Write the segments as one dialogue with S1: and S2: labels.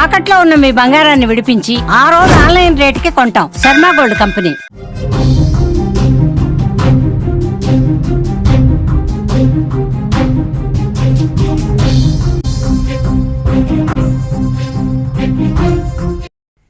S1: తాకట్లో ఉన్న మీ బంగారాన్ని విడిపించి ఆ రోజు ఆన్లైన్ రేటుకి కొంటాం. Sharma gold company.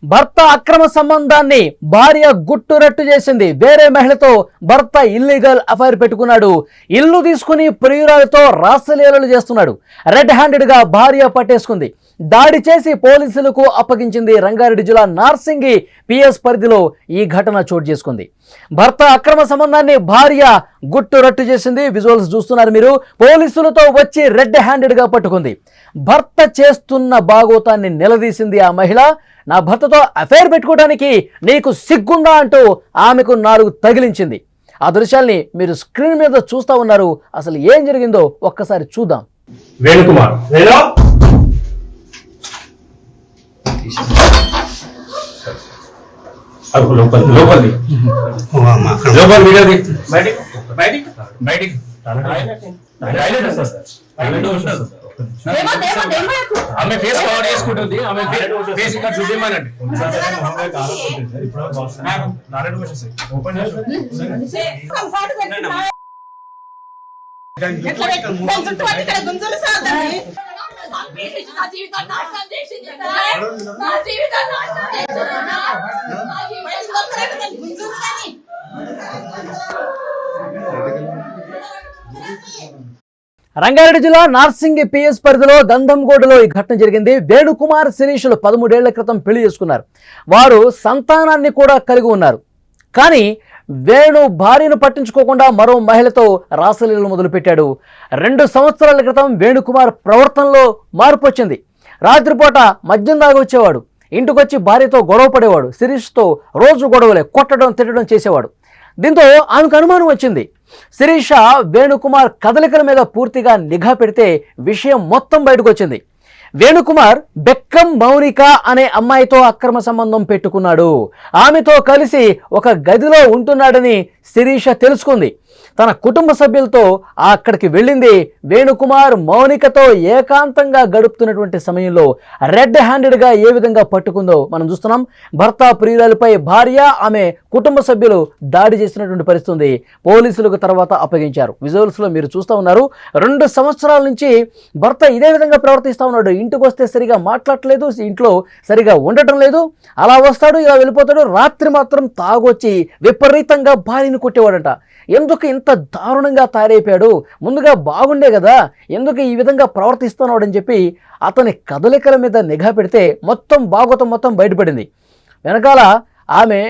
S2: భర్త అక్రమ సంబంధాన్ని భార్య గుట్టురట్టు చేసింది. వేరే మహిళతో భర్త ఇల్లీగల్ అఫైర్ పెట్టుకున్నాడు. ఇల్లు తీసుకుని ప్రియురాలతో రాసలీలలు చేస్తున్నాడు. రెడ్ హ్యాండెడ్ గా భార్య పట్టేసుకుంది. దాడి చేసి పోలీసులకు అప్పగించింది. రంగారెడ్డి జిల్లా నార్సింగి పిఎస్ పరిధిలో ఈ ఘటన చోటు చేసుకుంది. భర్త అక్రమ సంబంధాన్ని భార్య గుట్టురట్టు చేసింది. విజువల్స్ చూస్తున్నారు మీరు. పోలీసులతో వచ్చి రెడ్ హ్యాండెడ్ గా పట్టుకుంది. భర్త చేస్తున్న బాగోతాన్ని నిలదీసింది ఆ మహిళ. నా భర్తతో అఫైర్ పెట్టుకోవడానికి నీకు సిగ్గుందా అంటూ ఆమెకు 4 తగిలించింది. ఆ దృశ్యాల్ని మీరు స్క్రీన్ మీద చూస్తా ఉన్నారు. అసలు ఏం జరిగిందో ఒక్కసారి చూద్దాం.
S3: వేణుకుమార్ ఆమె ఫేస్ కవర్ చేసుకుంటుంది. ఆమె ఫేస్ ఇక్కడ చూసేమనండి.
S2: రంగారెడ్డి జిల్లా నార్సింగి పిఎస్ పరిధిలో గంధంగోడలో ఈ ఘటన జరిగింది. వేణుకుమార్ శిరీషులు 13 ఏళ్ల క్రితం పెళ్లి చేసుకున్నారు. వారు సంతానాన్ని కూడా కలిగి ఉన్నారు. కానీ వేణు భార్యను పట్టించుకోకుండా మరో మహిళతో రాసలీలలు మొదలుపెట్టాడు. 2 సంవత్సరాల క్రితం వేణుకుమార్ ప్రవర్తనలో మార్పు వచ్చింది. రాత్రిపూట మద్యం దాగి వచ్చేవాడు. ఇంటికొచ్చి భార్యతో గొడవ పడేవాడు. శిరీష్తో రోజు గొడవలే, కొట్టడం తిట్టడం చేసేవాడు. దీంతో ఆమెకు అనుమానం వచ్చింది. శిరీష వేణుకుమార్ కదలికల మీద పూర్తిగా నిఘా పెడితే విషయం మొత్తం బయటకు వచ్చింది. వేణుకుమార్ బెక్కం మౌనిక అనే అమ్మాయితో అక్రమ సంబంధం పెట్టుకున్నాడు. ఆమెతో కలిసి ఒక గదిలో ఉంటున్నాడని శిరీష తెలుసుకుంది. తన కుటుంబ సభ్యులతో అక్కడికి వెళ్ళింది. వేణుకుమార్ మౌనికతో ఏకాంతంగా గడుపుతున్నటువంటి సమయంలో రెడ్ హ్యాండెడ్గా ఏ విధంగా పట్టుకుందో మనం చూస్తున్నాం. భర్త ప్రియురాలపై భార్య, ఆమె కుటుంబ సభ్యులు దాడి చేసినటువంటి పరిస్థితి పోలీసులకు తర్వాత అప్పగించారు. విజువల్స్లో మీరు చూస్తూ ఉన్నారు. 2 సంవత్సరాల నుంచి భర్త ఇదే విధంగా ప్రవర్తిస్తూ ఉన్నాడు. ఇంటికి వస్తే సరిగా మాట్లాడట్లేదు, ఇంట్లో సరిగా ఉండటం లేదు. అలా వస్తాడు, ఇలా వెళ్ళిపోతాడు. రాత్రి మాత్రం తాగొచ్చి విపరీతంగా భార్యను కొట్టేవాడంట. ఎందుకు ఇంత దారుణంగా తయారైపోయాడు? ముందుగా బాగుండే కదా, ఎందుకు ఈ విధంగా ప్రవర్తిస్తున్నాడు అని చెప్పి అతని కదలికల మీద నిఘా పెడితే మొత్తం భాగవతం మొత్తం బయటపడింది. వెనకాల ఆమె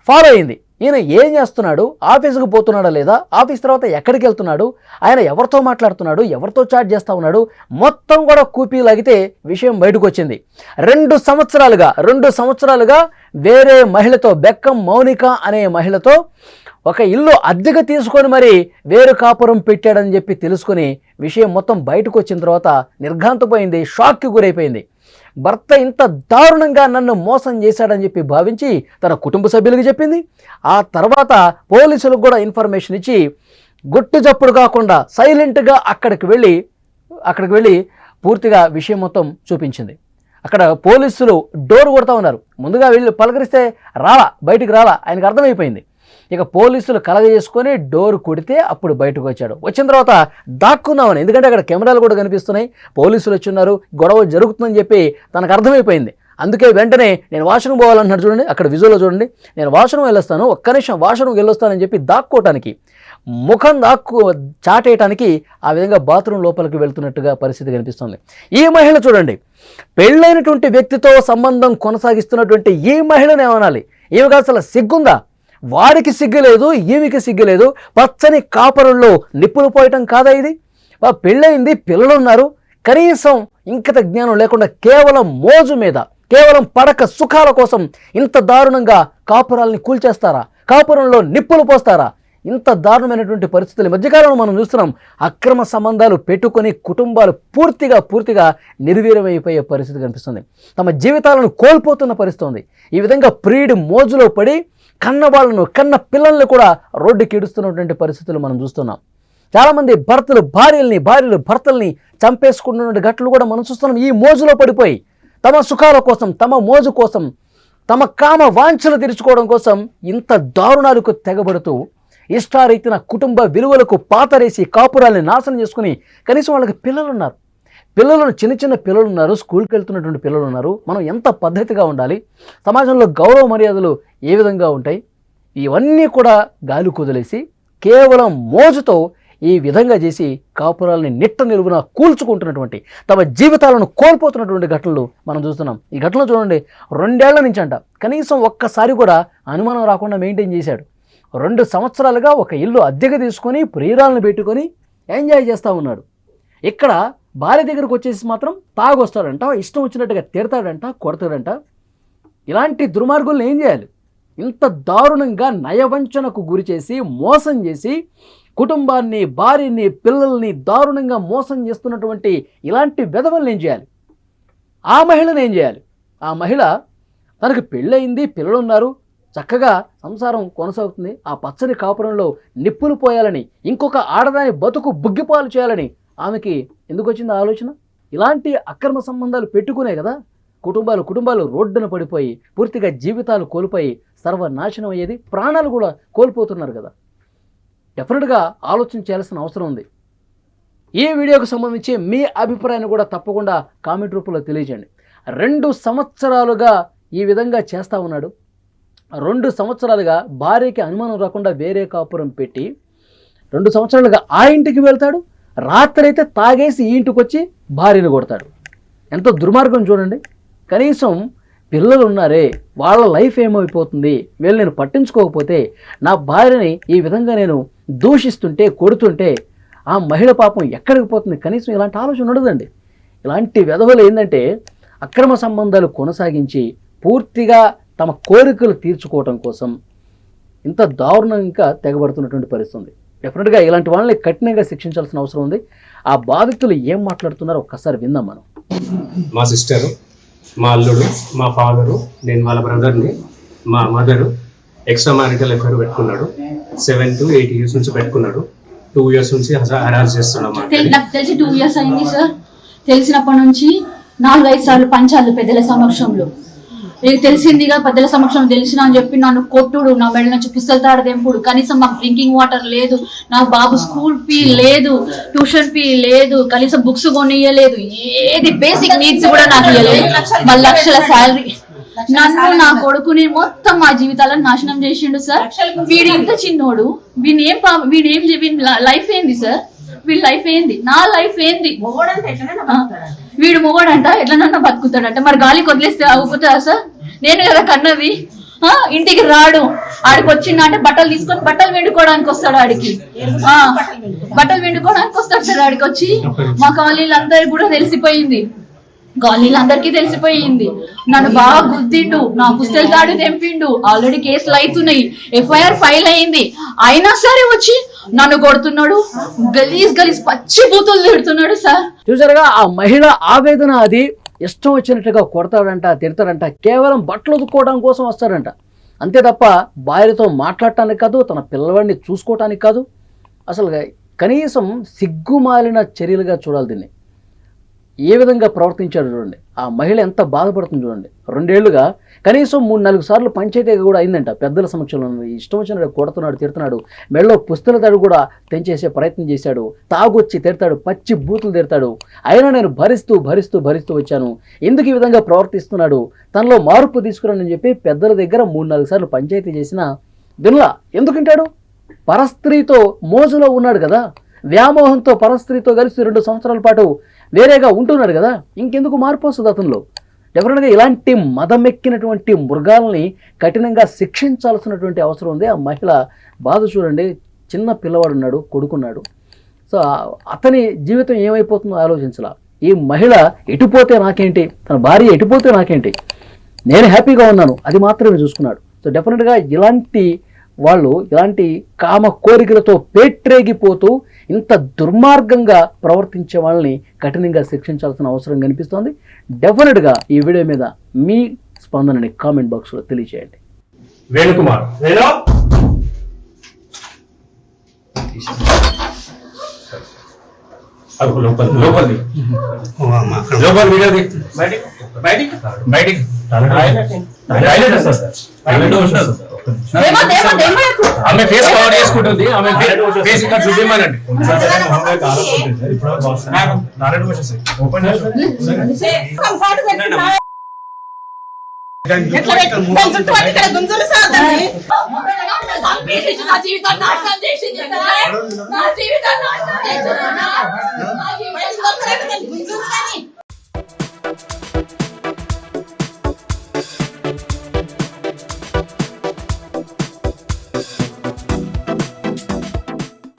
S2: ఫాలో అయింది. ఈయన ఏం చేస్తున్నాడు, ఆఫీసుకు పోతున్నాడా లేదా, ఆఫీస్ తర్వాత ఎక్కడికి వెళ్తున్నాడు, ఆయన ఎవరితో మాట్లాడుతున్నాడు, ఎవరితో చాట్ చేస్తూ ఉన్నాడు, మొత్తం కూడా కూపీ లాగితే విషయం బయటకు వచ్చింది. 2 సంవత్సరాలుగా వేరే మహిళతో, బెక్కం మౌనిక అనే మహిళతో ఒక ఇల్లు అద్దెకు తీసుకొని మరి వేరు కాపురం పెట్టాడని చెప్పి తెలుసుకుని విషయం మొత్తం బయటకు వచ్చిన తర్వాత నిర్ఘాంతపోయింది, షాక్కి గురైపోయింది. భర్త ఇంత దారుణంగా నన్ను మోసం చేశాడని చెప్పి భావించి తన కుటుంబ సభ్యులకు చెప్పింది. ఆ తర్వాత పోలీసులకు కూడా ఇన్ఫర్మేషన్ ఇచ్చి గుట్టు చప్పుడు కాకుండా సైలెంట్గా అక్కడికి వెళ్ళి పూర్తిగా విషయం మొత్తం చూపించింది. అక్కడ పోలీసులు డోర్ కొడతా ఉన్నారు. ముందుగా వెళ్ళి పలకరిస్తే బయటికి రాలా, ఆయనకు అర్థమైపోయింది. ఇక పోలీసులు కలగజేసుకొని డోర్ కొడితే అప్పుడు బయటకు వచ్చాడు. వచ్చిన తర్వాత దాక్కున్నామని, ఎందుకంటే అక్కడ కెమెరాలు కూడా కనిపిస్తున్నాయి, పోలీసులు వచ్చున్నారు, గొడవ జరుగుతుందని చెప్పి తనకు అర్థమైపోయింది. అందుకే వెంటనే నేను వాష్రూమ్ పోవాలన్నాడు. చూడండి అక్కడ విజువల్లో చూడండి, నేను వాష్రూమ్ వెళ్ళొస్తాను, ఒక్క నిమిషం వాష్రూమ్కి వెళ్ళొస్తానని చెప్పి దాక్కోవటానికి, ముఖం చాటేయటానికి ఆ విధంగా బాత్రూమ్ లోపలికి వెళ్తున్నట్టుగా పరిస్థితి కనిపిస్తుంది. ఈ మహిళ చూడండి, పెళ్ళైనటువంటి వ్యక్తితో సంబంధం కొనసాగిస్తున్నటువంటి ఈ మహిళను ఏమనాలి? ఈమెకు అసలు సిగ్గుందా? వాడికి సిగ్గు లేదు, ఈమెకి సిగ్గు లేదు. పచ్చని కాపరుల్లో నిప్పులు పోయటం కాదా ఇది? పెళ్ళయింది, పిల్లలు ఉన్నారు, కనీసం ఇంకిత జ్ఞానం లేకుండా కేవలం మోజు మీద, కేవలం పడక సుఖాల కోసం ఇంత దారుణంగా కాపురాలని కూల్చేస్తారా? కాపురంలో నిప్పులు పోస్తారా? ఇంత దారుణమైనటువంటి పరిస్థితులు మధ్యకాలంలో మనం చూస్తున్నాం. అక్రమ సంబంధాలు పెట్టుకొని కుటుంబాలు పూర్తిగా నిర్వీర్యమైపోయే పరిస్థితి కనిపిస్తుంది. తమ జీవితాలను కోల్పోతున్న పరిస్థితి ఉంది. ఈ విధంగా ప్రియుడి మోజులో పడి కన్న పిల్లల్ని కూడా రోడ్డుకి ఈడుస్తున్నటువంటి పరిస్థితులు మనం చూస్తున్నాం. చాలామంది భార్యలు భర్తల్ని చంపేసుకుంటున్న ఘటనలు కూడా మనం చూస్తున్నాం. ఈ మోజులో పడిపోయి తమ సుఖాల కోసం, తమ మోజు కోసం, తమ కామ వాంఛలు తీర్చుకోవడం కోసం ఇంత దారుణాలకు తెగబడుతూ ఇష్టారీతిన కుటుంబ విలువలకు పాతరేసి కాపురాల్ని నాశనం చేసుకుని కనీసం వాళ్ళకి పిల్లలు ఉన్నారు, చిన్న చిన్న పిల్లలు ఉన్నారు, స్కూల్కి వెళ్తున్నటువంటి పిల్లలు ఉన్నారు. మనం ఎంత పద్ధతిగా ఉండాలి, సమాజంలో గౌరవ మర్యాదలు ఏ విధంగా ఉంటాయి, ఇవన్నీ కూడా గాలి కుదిలేసి కేవలం మోజుతో ఈ విధంగా చేసి కాపురాలని నిట్ట నిలువున కూల్చుకుంటున్నటువంటి, తమ జీవితాలను కోల్పోతున్నటువంటి ఘటనలు మనం చూస్తున్నాం. ఈ ఘటనలు చూడండి, 2 ఏళ్ల నుంచి అంట కనీసం ఒక్కసారి కూడా అనుమానం రాకుండా మెయింటైన్ చేశాడు. 2 సంవత్సరాలుగా ఒక ఇల్లు అద్దెకు తీసుకొని ప్రియురాలను పెట్టుకొని ఎంజాయ్ చేస్తూ ఉన్నాడు. ఇక్కడ భార్య దగ్గరకు వచ్చేసి మాత్రం తాగొస్తాడంట, ఇష్టం వచ్చినట్టుగా తిడతాడంట, కొడతాడంట. ఇలాంటి దుర్మార్గులను ఏం చేయాలి? ఇంత దారుణంగా నయవంచనకు గురి చేసి మోసం చేసి కుటుంబాన్ని, భార్యని, పిల్లల్ని దారుణంగా మోసం చేస్తున్నటువంటి ఇలాంటి వెధవల్ని ఏం చేయాలి? ఆ మహిళను ఏం చేయాలి? ఆ మహిళ తనకు పెళ్ళయింది, పిల్లలు ఉన్నారు, చక్కగా సంసారం కొనసాగుతుంది, ఆ పచ్చని కాపురంలో నిప్పులు పోయాలని, ఇంకొక ఆడదాని బతుకు బుగ్గిపాలు చేయాలని ఆమెకి ఎందుకు వచ్చింది ఆలోచన? ఇలాంటి అక్రమ సంబంధాలు పెట్టుకునే కదా కుటుంబాలు రోడ్డున పడిపోయి పూర్తిగా జీవితాలు కోల్పోయి సర్వనాశనం అయ్యేది, ప్రాణాలు కూడా కోల్పోతున్నారు కదా. డెఫినెట్గా ఆలోచన చేయాల్సిన అవసరం ఉంది. ఈ వీడియోకు సంబంధించి మీ అభిప్రాయాన్ని కూడా తప్పకుండా కామెంట్ రూపంలో తెలియజేయండి. 2 సంవత్సరాలుగా ఈ విధంగా చేస్తూ ఉన్నాడు. 2 సంవత్సరాలుగా భార్యకి అనుమానం రాకుండా వేరే కాపురం పెట్టి 2 సంవత్సరాలుగా ఆ ఇంటికి వెళ్తాడు, రాత్రి అయితే తాగేసి ఈ ఇంటికి వచ్చి భార్యను కొడతాడు. ఎంతో దుర్మార్గం చూడండి. కనీసం పిల్లలు ఉన్నారే, వాళ్ళ లైఫ్ ఏమైపోతుంది, వీళ్ళు నేను పట్టించుకోకపోతే, నా భార్యని ఈ విధంగా నేను దూషిస్తుంటే, కొడుతుంటే ఆ మహిళ పాపం ఎక్కడికి పోతుంది? కనీసం ఇలాంటి ఆలోచన ఉండదండి. ఇలాంటి వెధవలు ఏంటంటే అక్రమ సంబంధాలు కొనసాగించి పూర్తిగా తమ కోరికలు తీర్చుకోవటం కోసం ఇంత దారుణంగా తెగబడుతున్నటువంటి పరిస్థితి ఉంది. డెఫినెట్గా ఇలాంటి వాళ్ళని కఠినంగా శిక్షించాల్సిన అవసరం ఉంది. ఆ బాధితులు ఏం మాట్లాడుతున్నారో ఒక్కసారి విందాం మనం.
S3: మా సిస్టరు, మా అల్లుడు, మా ఫాదరు, నేను వాళ్ళ బ్రదర్ని, మా మదరు ఎక్స్ట్రా మ్యారిటల్ అఫైర్ పెట్టుకున్నాడు. 7 to 8 years నుంచి పెట్టుకున్నాడు. 2 years నుంచి హరాస్ చేస్తున్నాం.
S4: నాకు తెలిసి 2 years అయింది సార్. తెలిసినప్పటి నుంచి 4-5 సార్లు పంచాలు పెద్దల సమక్షంలో. నీకు తెలిసిందిగా పెద్దల సమక్షంలో తెలిసిన అని చెప్పి నన్ను కొట్టుడు, నా మెడ నుంచి పిస్తలు తాడదెంపుడు, కనీసం మాకు డ్రింకింగ్ వాటర్ లేదు, నా బాబు స్కూల్ ఫీ లేదు, ట్యూషన్ ఫీ లేదు, కనీసం బుక్స్ కొనియలేదు, ఏది బేసిక్ నీడ్స్ కూడా నాకు ఇవ్వలేదు. 10 లక్షల శాలరీ, నన్ను, నా కొడుకుని మొత్తం మా జీవితాలను నాశనం చేసిండు సార్. వీడు ఇంత చిన్నోడు, వీడి లైఫ్ ఏంది సార్? వీడి లైఫ్ ఏంది? నా లైఫ్ ఏంది? వీడు మొగోడంట, ఎట్లనన్నా బతుకుతాడంట. మరి గాలికి వదిలేస్తే అవుతుందా సార్? నేను కదా కన్నది. ఇంటికి రాడు, ఆడికి వచ్చిండ అంటే బట్టలు తీసుకొని బట్టలు వెండుకోవడానికి వస్తాడు. ఆడికి బట్టలు వెండుకోవడానికి వస్తాడు సార్. ఆడికి వచ్చి మా కాలనీలందరికీ కూడా తెలిసిపోయింది, కాలనీలందరికీ తెలిసిపోయింది. నన్ను బాగా గుద్దిండు, నా పుస్తల తాడు తెంపిండు. ఆల్రెడీ కేసులు అవుతున్నాయి, FIR ఫైల్ అయింది. అయినా సరే వచ్చి నన్ను కొడుతున్నాడు, గలీజ్ పచ్చి బూతులు తిడుతున్నాడు సార్.
S2: చూసారుగా ఆ మహిళ ఆవేదన. అది ఇష్టం వచ్చినట్టుగా కొడతాడంట, తిడతాడంట, కేవలం బట్టలు ఉతుక్కోవడం కోసం వస్తాడంట. అంతే తప్ప భార్యతో మాట్లాడటానికి కాదు, తన పిల్లవాడిని చూసుకోవటానికి కాదు. అసలు కనీసం సిగ్గుమాలిన చర్యలుగా చూడాలి దీన్ని. ఏ విధంగా ప్రవర్తించాడు చూడండి. ఆ మహిళ ఎంత బాధపడుతుంది చూడండి. 2 ఏళ్లుగా కనీసం 3-4 సార్లు పంచాయతీ కూడా అయిందంట పెద్దల సమక్షంలో. ఇష్టం వచ్చినట్టు కొడుతున్నాడు, తిడుతున్నాడు, మెడలో పుస్తల తడు కూడా తెంచేసే ప్రయత్నం చేశాడు, తాగొచ్చి తిడతాడు, పచ్చి బూతులు తిడతాడు. అయినా నేను భరిస్తూ వచ్చాను, ఎందుకు ఈ విధంగా ప్రవర్తిస్తున్నాడు, తనలో మార్పు తీసుకురానని చెప్పి పెద్దల దగ్గర 3-4 సార్లు పంచాయతీ చేసినా వినలా. ఎందుకంటాడు? పరస్త్రీతో మోజులో ఉన్నాడు కదా, వ్యామోహంతో పరస్త్రీతో కలిసి 2 సంవత్సరాల పాటు వేరేగా ఉంటున్నాడు కదా, ఇంకెందుకు మార్పు వస్తుంది అతనిలో? డెఫినెట్గా ఇలాంటి మదమెక్కినటువంటి మృగాల్ని కఠినంగా శిక్షించాల్సినటువంటి అవసరం ఉంది. ఆ మహిళ బాధ చూడండి. చిన్న పిల్లవాడు ఉన్నాడు, కొడుకున్నాడు. సో అతని జీవితం ఏమైపోతుందో ఆలోచించాల. ఈ మహిళ ఎటుపోతే నాకేంటి, తన భార్య ఎటుపోతే నాకేంటి, నేను హ్యాపీగా ఉన్నాను, అది మాత్రమే చూసుకున్నాడు. సో డెఫినెట్గా ఇలాంటి వాళ్ళు ఇలాంటి కామ కోరికలతో పేట్రేగిపోతూ ఇంత దుర్మార్గంగా ప్రవర్తించే వాళ్ళని కఠినంగా శిక్షించాల్సిన అవసరం కనిపిస్తోంది. డెఫినెట్గా ఈ వీడియో మీద మీ స్పందనని కామెంట్ బాక్స్లో తెలియజేయండి.
S3: వేణుకుమార్, లోపలిది లోపల వీడియో బయటికి ఆమె ఫేస్ కవర్ చేసుకుంటుంది, ఆమె ఫేస్ ఇక్కడ చూపిమనండి.
S4: నా జీవితాన్ని నాశనం చేసింది సార్. నా జీవితాన్ని నాశనం చేసింది.